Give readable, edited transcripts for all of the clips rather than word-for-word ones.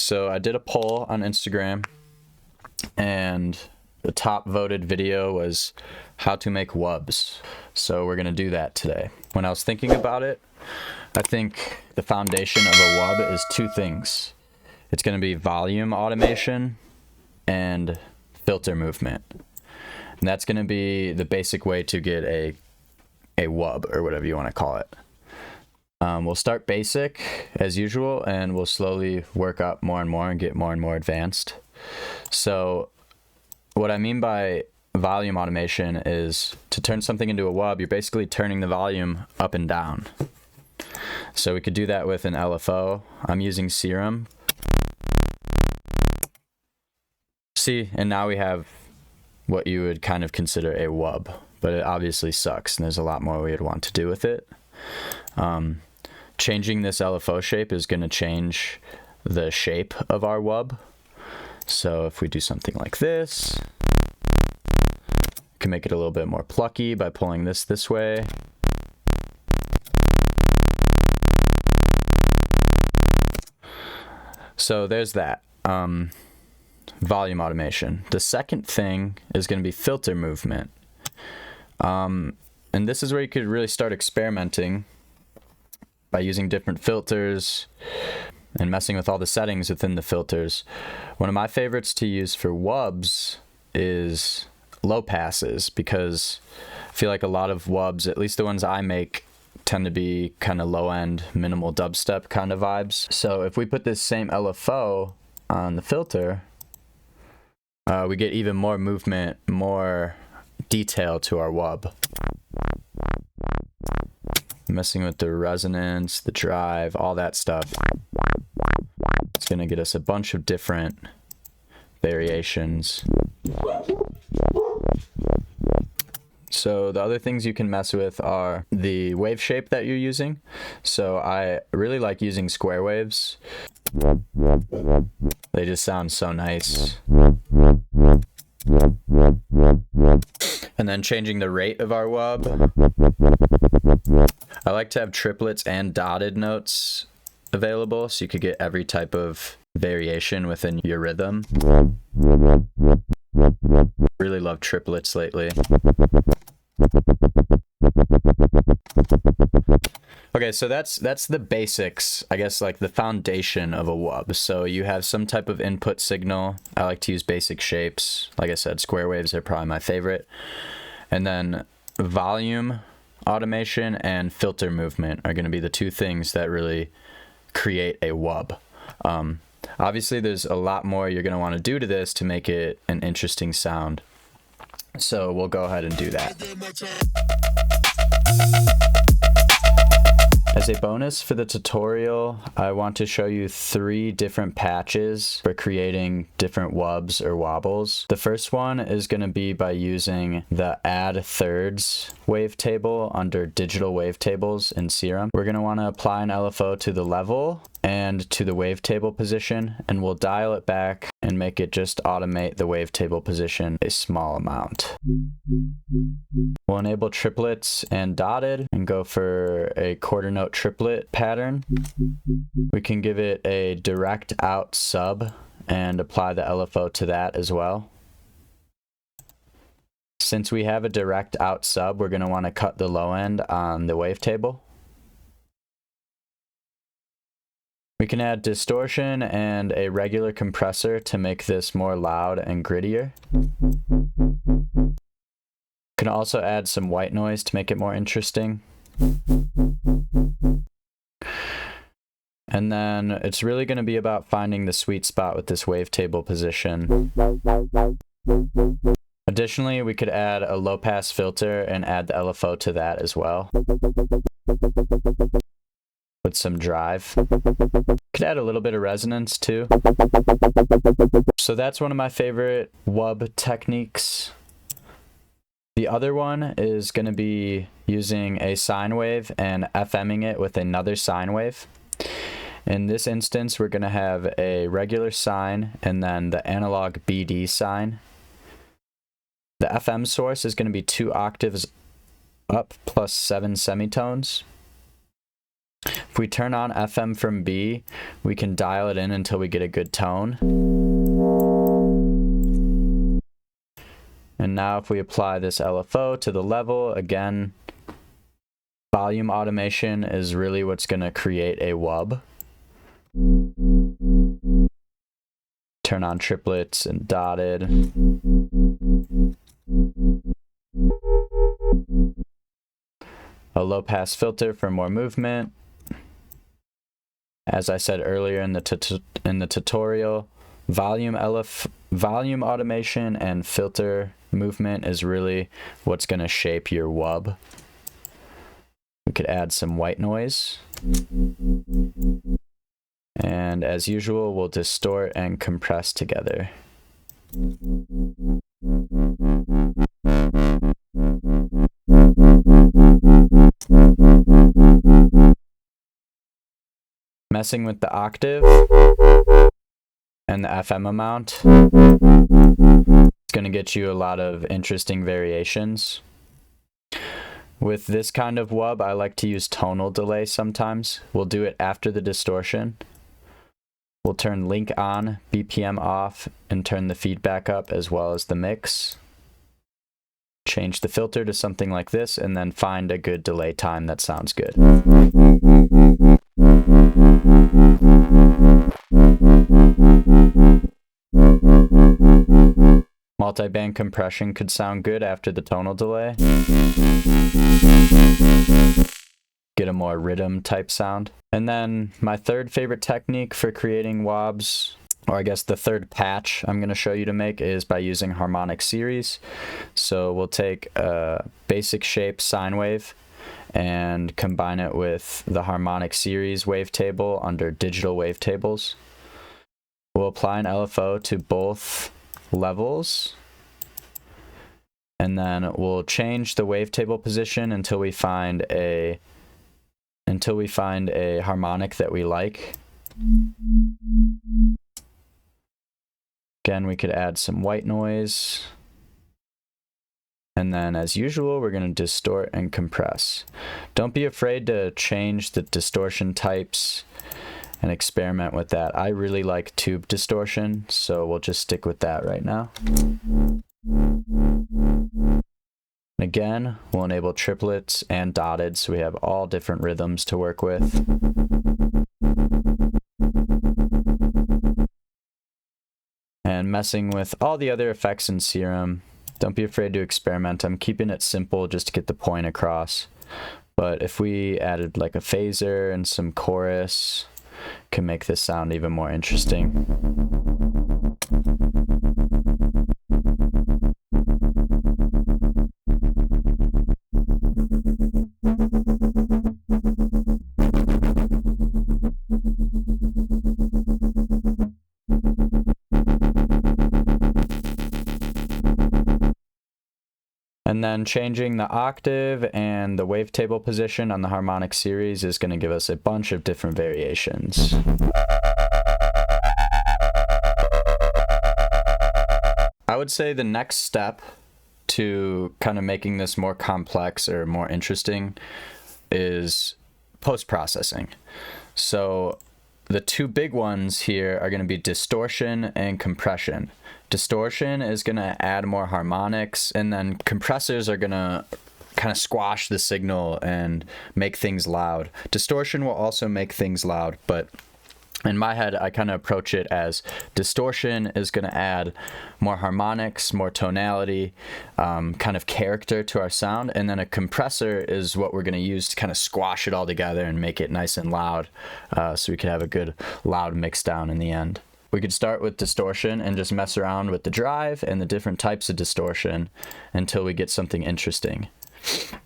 So I did a poll on Instagram, and the top voted video was how to make wubs. So we're gonna do that today. When I was thinking about it, I think the foundation of a wub is two things. It's gonna be volume automation and filter movement. And that's gonna be the basic way to get a wub, or whatever you wanna call it. We'll start basic as usual, and we'll slowly work up more and more and get more and more advanced. So what I mean by volume automation is to turn something into a wub, you're basically turning the volume up and down. So we could do that with an LFO. I'm using Serum. See, and now we have what you would kind of consider a wub, but it obviously sucks, and there's a lot more we would want to do with it. Changing this LFO shape is going to change the shape of our wub. So if we do something like this, we can make it a little bit more plucky by pulling this way. So there's that. Volume automation. The second thing is going to be filter movement. And this is where you could really start experimenting by using different filters and messing with all the settings within the filters. One of my favorites to use for wubs is low passes, because I feel like a lot of wubs, at least the ones I make, tend to be kind of low end, minimal dubstep kind of vibes. So if we put this same LFO on the filter, we get even more movement, more detail to our wub. Messing with the resonance, the drive, all that stuff. It's gonna get us a bunch of different variations. So the other things you can mess with are the wave shape that you're using. So I really like using square waves. They just sound so nice. And then changing the rate of our wub. I like to have triplets and dotted notes available, so you could get every type of variation within your rhythm. Really love triplets lately. Okay, so that's the basics, I guess, like the foundation of a wub. So you have some type of input signal. I like to use basic shapes. Like I said, square waves are probably my favorite. And then volume automation and filter movement are going to be the two things that really create a wub. Obviously, there's a lot more you're going to want to do to this to make it an interesting sound. So we'll go ahead and do that. As a bonus for the tutorial, I want to show you 3 different patches for creating different wubs or wobbles. The first one is going to be by using the add thirds wavetable under digital wavetables in Serum. We're going to want to apply an LFO to the level and to the wavetable position, and we'll dial it back and make it just automate the wavetable position a small amount. We'll enable triplets and dotted and go for a quarter note triplet pattern. We can give it a direct out sub and apply the LFO to that as well. Since we have a direct out sub, we're going to want to cut the low end on the wavetable. We can add distortion and a regular compressor to make this more loud and grittier. Can also add some white noise to make it more interesting. And then it's really going to be about finding the sweet spot with this wavetable position. Additionally, we could add a low pass filter and add the LFO to that as well, with some drive. Could add a little bit of resonance too. So that's one of my favorite wub techniques. The other one is going to be using a sine wave and FMing it with another sine wave. In this instance, we're going to have a regular sine and then the analog BD sine. The FM source is going to be 2 octaves up plus 7 semitones. If If we turn on FM from B, we can dial it in until we get a good tone. And now if we apply this LFO to the level, again, volume automation is really what's going to create a wub. Turn on triplets and dotted. A low pass filter for more movement. As I said earlier in the tutorial, volume automation and filter movement is really what's going to shape your wub. We could add some white noise. And as usual, we'll distort and compress together. Messing with the octave and the FM amount, it's going to get you a lot of interesting variations. With this kind of wub, I like to use tonal delay sometimes. We'll do it after the distortion. We'll turn link on, BPM off, and turn the feedback up as well as the mix. Change the filter to something like this, and then find a good delay time that sounds good. Multi-band compression could sound good after the tonal delay. Get a more rhythm type sound. And then my third favorite technique for creating wobs, or I guess the third patch I'm going to show you to make, is by using harmonic series. So we'll take a basic shape sine wave and combine it with the harmonic series wavetable under digital wavetables. We'll apply an LFO to both levels, and then we'll change the wavetable position until we find a harmonic that we like. Again, we could add some white noise. And then as usual, we're going to distort and compress. Don't be afraid to change the distortion types and experiment with that. I really like tube distortion, so we'll just stick with that right now. Again, we'll enable triplets and dotted, so we have all different rhythms to work with. And messing with all the other effects in Serum. Don't be afraid to experiment. I'm keeping it simple just to get the point across. But if we added like a phaser and some chorus, can make this sound even more interesting. And then changing the octave and the wavetable position on the harmonic series is going to give us a bunch of different variations. I would say the next step to kind of making this more complex or more interesting is post-processing. So the two big ones here are going to be distortion and compression. Distortion is going to add more harmonics, and then compressors are going to kind of squash the signal and make things loud. Distortion will also make things loud, but in my head, I kind of approach it as distortion is going to add more harmonics, more tonality, kind of character to our sound, and then a compressor is what we're going to use to kind of squash it all together and make it nice and loud, so we can have a good loud mix down in the end. We could start with distortion and just mess around with the drive and the different types of distortion until we get something interesting.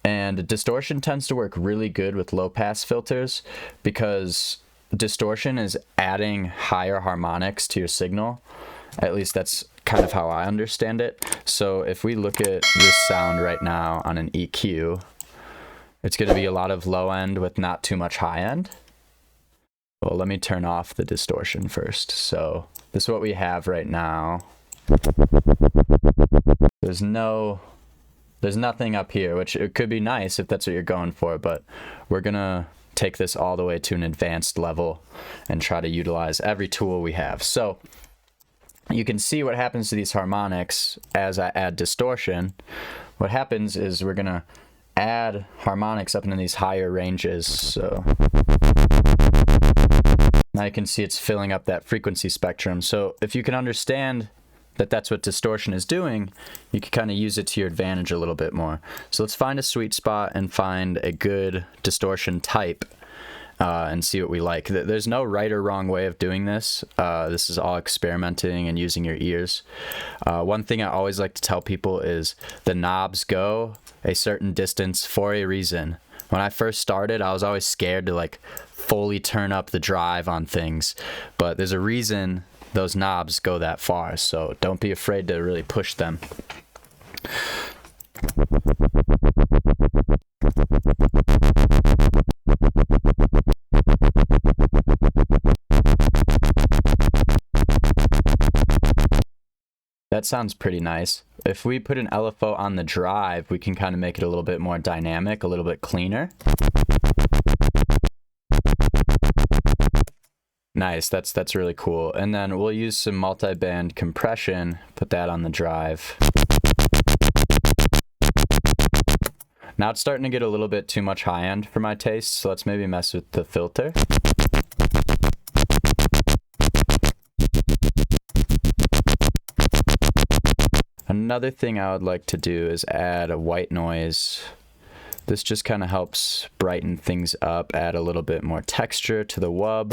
And distortion tends to work really good with low pass filters because distortion is adding higher harmonics to your signal. At least that's kind of how I understand it. So if we look at this sound right now on an EQ, it's going to be a lot of low end with not too much high end. Well, let me turn off the distortion first. So this is what we have right now. There's nothing up here, which it could be nice if that's what you're going for, but we're gonna take this all the way to an advanced level and try to utilize every tool we have. So you can see what happens to these harmonics as I add distortion. What happens is we're gonna add harmonics up into these higher ranges. So now you can see it's filling up that frequency spectrum. So if you can understand that that's what distortion is doing, you can kind of use it to your advantage a little bit more. So let's find a sweet spot and find a good distortion type and see what we like. There's no right or wrong way of doing this. This is all experimenting and using your ears. One thing I always like to tell people is the knobs go a certain distance for a reason. When I first started, I was always scared to like fully turn up the drive on things, but there's a reason those knobs go that far, so don't be afraid to really push them. That sounds pretty nice. If we put an LFO on the drive, we can kind of make it a little bit more dynamic, a little bit cleaner. Nice, that's really cool. And then we'll use some multi-band compression, put that on the drive. Now it's starting to get a little bit too much high end for my taste, so let's maybe mess with the filter. Another thing I would like to do is add a white noise. This just kind of helps brighten things up, add a little bit more texture to the wub.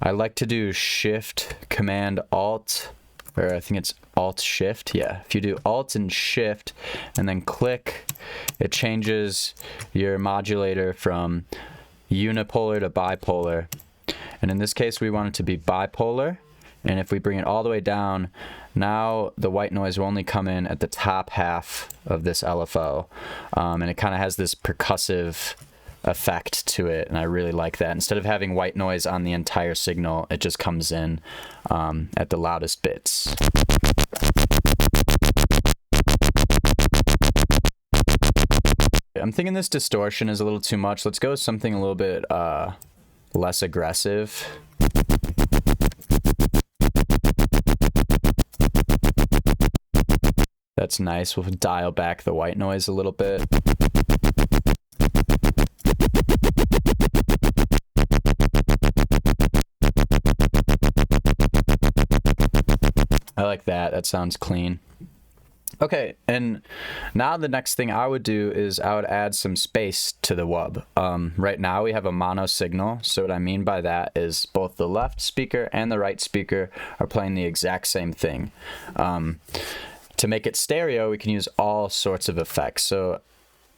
I like to do Shift, Command, Alt, or I think it's Alt Shift. Yeah, if you do Alt and Shift and then click, it changes your modulator from unipolar to bipolar. And in this case, we want it to be bipolar. And if we bring it all the way down, now the white noise will only come in at the top half of this LFO. And it kind of has this percussive effect to it, and I really like that. Instead of having white noise on the entire signal, it just comes in at the loudest bits. I'm thinking this distortion is a little too much. Let's go with something a little bit less aggressive. That's nice. We'll dial back the white noise a little bit. I like that. That sounds clean. Okay, and now the next thing I would do is I would add some space to the wub. Right now we have a mono signal, so what I mean by that is both the left speaker and the right speaker are playing the exact same thing. To make it stereo, we can use all sorts of effects. So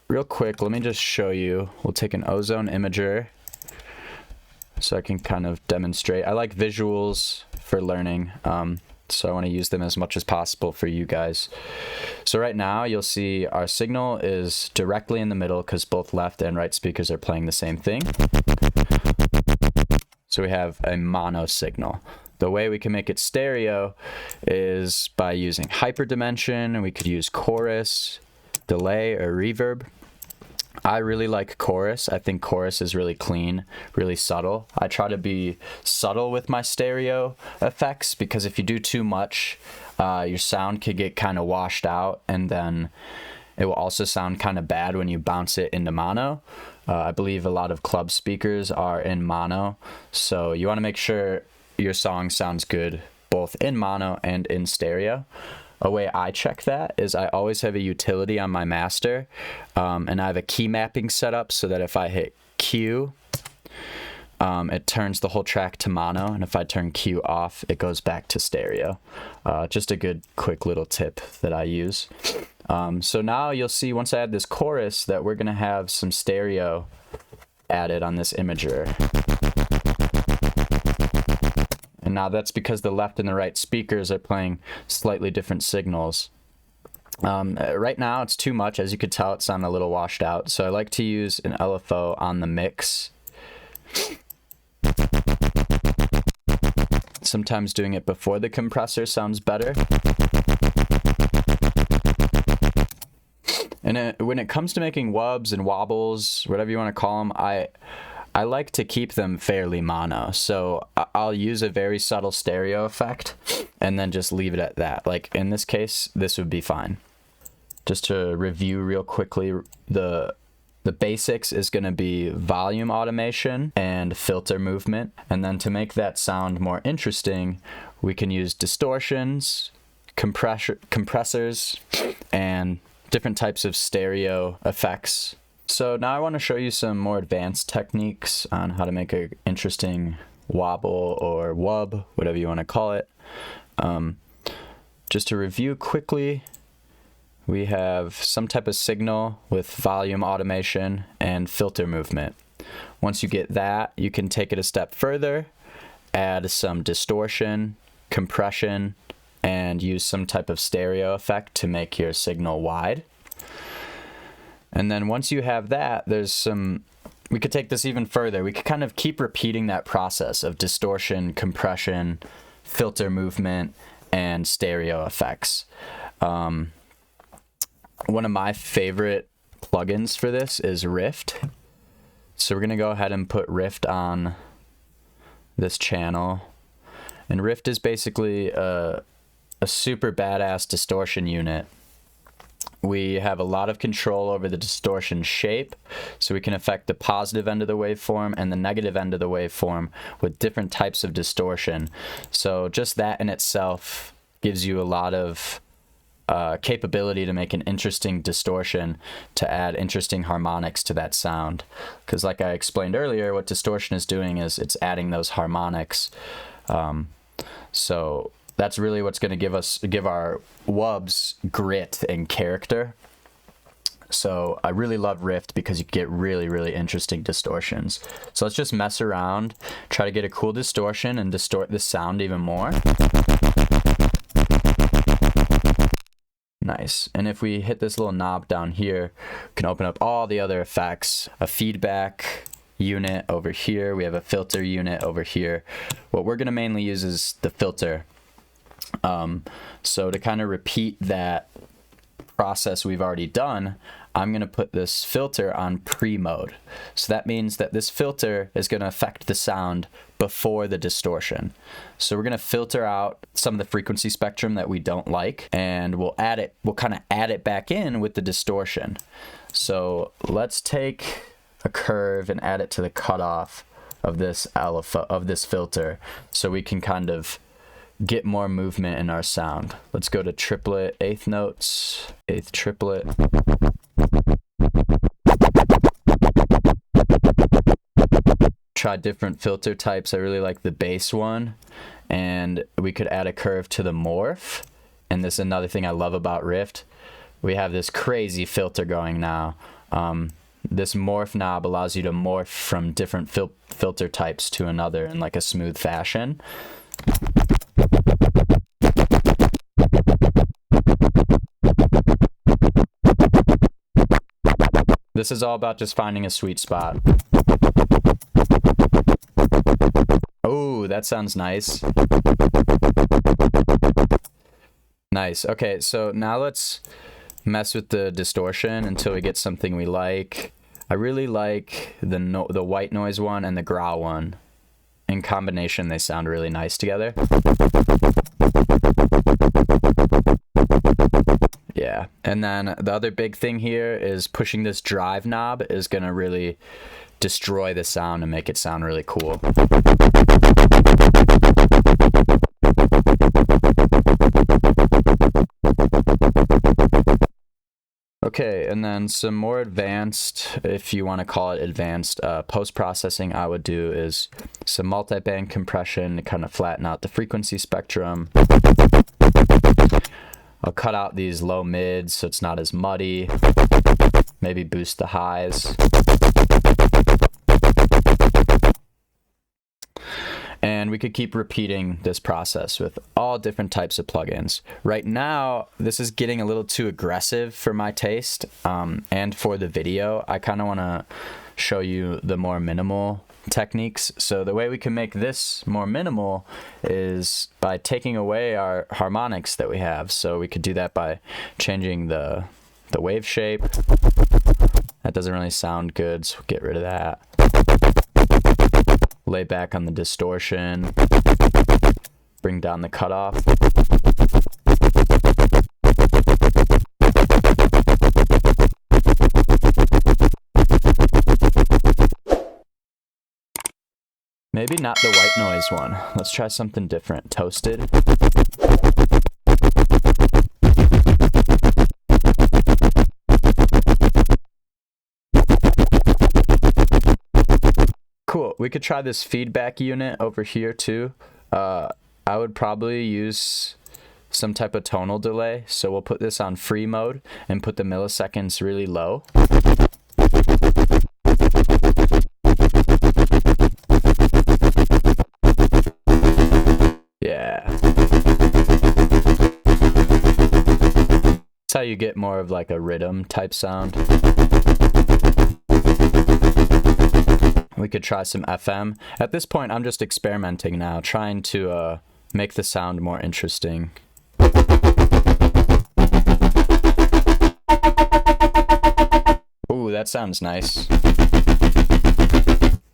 real quick, let me just show you. We'll take an ozone imager so I can kind of demonstrate. I like visuals for learning. So I want to use them as much as possible for you guys. So right now you'll see our signal is directly in the middle because both left and right speakers are playing the same thing. So we have a mono signal. The way we can make it stereo is by using hyperdimension, and we could use chorus, delay, or reverb. I really like chorus. I think chorus is really clean, really subtle. I try to be subtle with my stereo effects because if you do too much, your sound could get kind of washed out, and then it will also sound kind of bad when you bounce it into mono. I believe a lot of club speakers are in mono, so you want to make sure your song sounds good both in mono and in stereo. A way I check that is I always have a utility on my master, and I have a key mapping set up so that if I hit Q, it turns the whole track to mono, and if I turn Q off, it goes back to stereo. Just a good quick little tip that I use. So now you'll see once I add this chorus that we're gonna have some stereo added on this imager. And now that's because the left and the right speakers are playing slightly different signals. Right now it's too much. As you could tell, it sounded a little washed out. So I like to use an LFO on the mix. Sometimes doing it before the compressor sounds better. And when it comes to making wubs and wobbles, whatever you want to call them, I like to keep them fairly mono. So I'll use a very subtle stereo effect and then just leave it at that. Like in this case, this would be fine. Just to review real quickly, the basics is going to be volume automation and filter movement. And then to make that sound more interesting, we can use distortions, compressors, and different types of stereo effects. So now I want to show you some more advanced techniques on how to make an interesting wobble or wub, whatever you want to call it. Just to review quickly, we have some type of signal with volume automation and filter movement. Once you get that, you can take it a step further, add some distortion, compression, and use some type of stereo effect to make your signal wide. And then once you have that, we could take this even further. We could kind of keep repeating that process of distortion, compression, filter movement, and stereo effects. One of my favorite plugins for this is Rift. So we're gonna go ahead and put Rift on this channel. And Rift is basically a super badass distortion unit. We have a lot of control over the distortion shape, so we can affect the positive end of the waveform and the negative end of the waveform with different types of distortion. So just that in itself gives you a lot of capability to make an interesting distortion, to add interesting harmonics to that sound. Because like I explained earlier, what distortion is doing is it's adding those harmonics. So that's really what's going to give our wubs grit and character. So I really love Rift because you get really, really interesting distortions. So let's just mess around, try to get a cool distortion and distort the sound even more. Nice. And if we hit this little knob down here, we can open up all the other effects. A feedback unit over here. We have a filter unit over here. What we're going to mainly use is the filter. So to kind of repeat that process we've already done, I'm going to put this filter on pre-mode. So that means that this filter is going to affect the sound before the distortion. So we're going to filter out some of the frequency spectrum that we don't like, and we'll kind of add it back in with the distortion. So let's take a curve and add it to the cutoff of this filter, so we can kind of get more movement in our sound. Let's go to triplet, eighth notes, eighth triplet. Try different filter types. I really like the bass one, and we could add a curve to the morph. And this is another thing I love about Rift. We have this crazy filter going now. This morph knob allows you to morph from different filter types to another in like a smooth fashion. This is all about just finding a sweet spot. Oh, that sounds nice. Nice. Okay, so now let's mess with the distortion until we get something we like. I really like the white noise one and the growl one. In combination, they sound really nice together. Yeah, and then the other big thing here is pushing this drive knob is going to really destroy the sound and make it sound really cool. Okay, and then some more advanced, if you want to call it advanced, post-processing I would do is some multi-band compression to kind of flatten out the frequency spectrum. I'll cut out these low mids so it's not as muddy. Maybe boost the highs. And we could keep repeating this process with all different types of plugins. Right now, this is getting a little too aggressive for my taste, and for the video. I kind of want to show you the more minimal techniques. So the way we can make this more minimal is by taking away our harmonics that we have. So we could do that by changing the the wave shape. That doesn't really sound good, so get rid of that. Lay back on the distortion. Bring down the cutoff. Maybe not the white noise one. Let's try something different. Toasted. Cool. We could try this feedback unit over here too. I would probably use some type of tonal delay. So we'll put this on free mode and put the milliseconds really low. Yeah. That's how you get more of like a rhythm type sound. We could try some FM. At this point, I'm just experimenting now, trying to make the sound more interesting. Ooh, that sounds nice.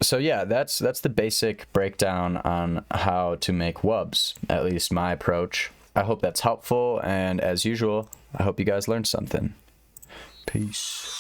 So yeah, that's the basic breakdown on how to make wubs, at least my approach. I hope that's helpful, and as usual, I hope you guys learned something. Peace.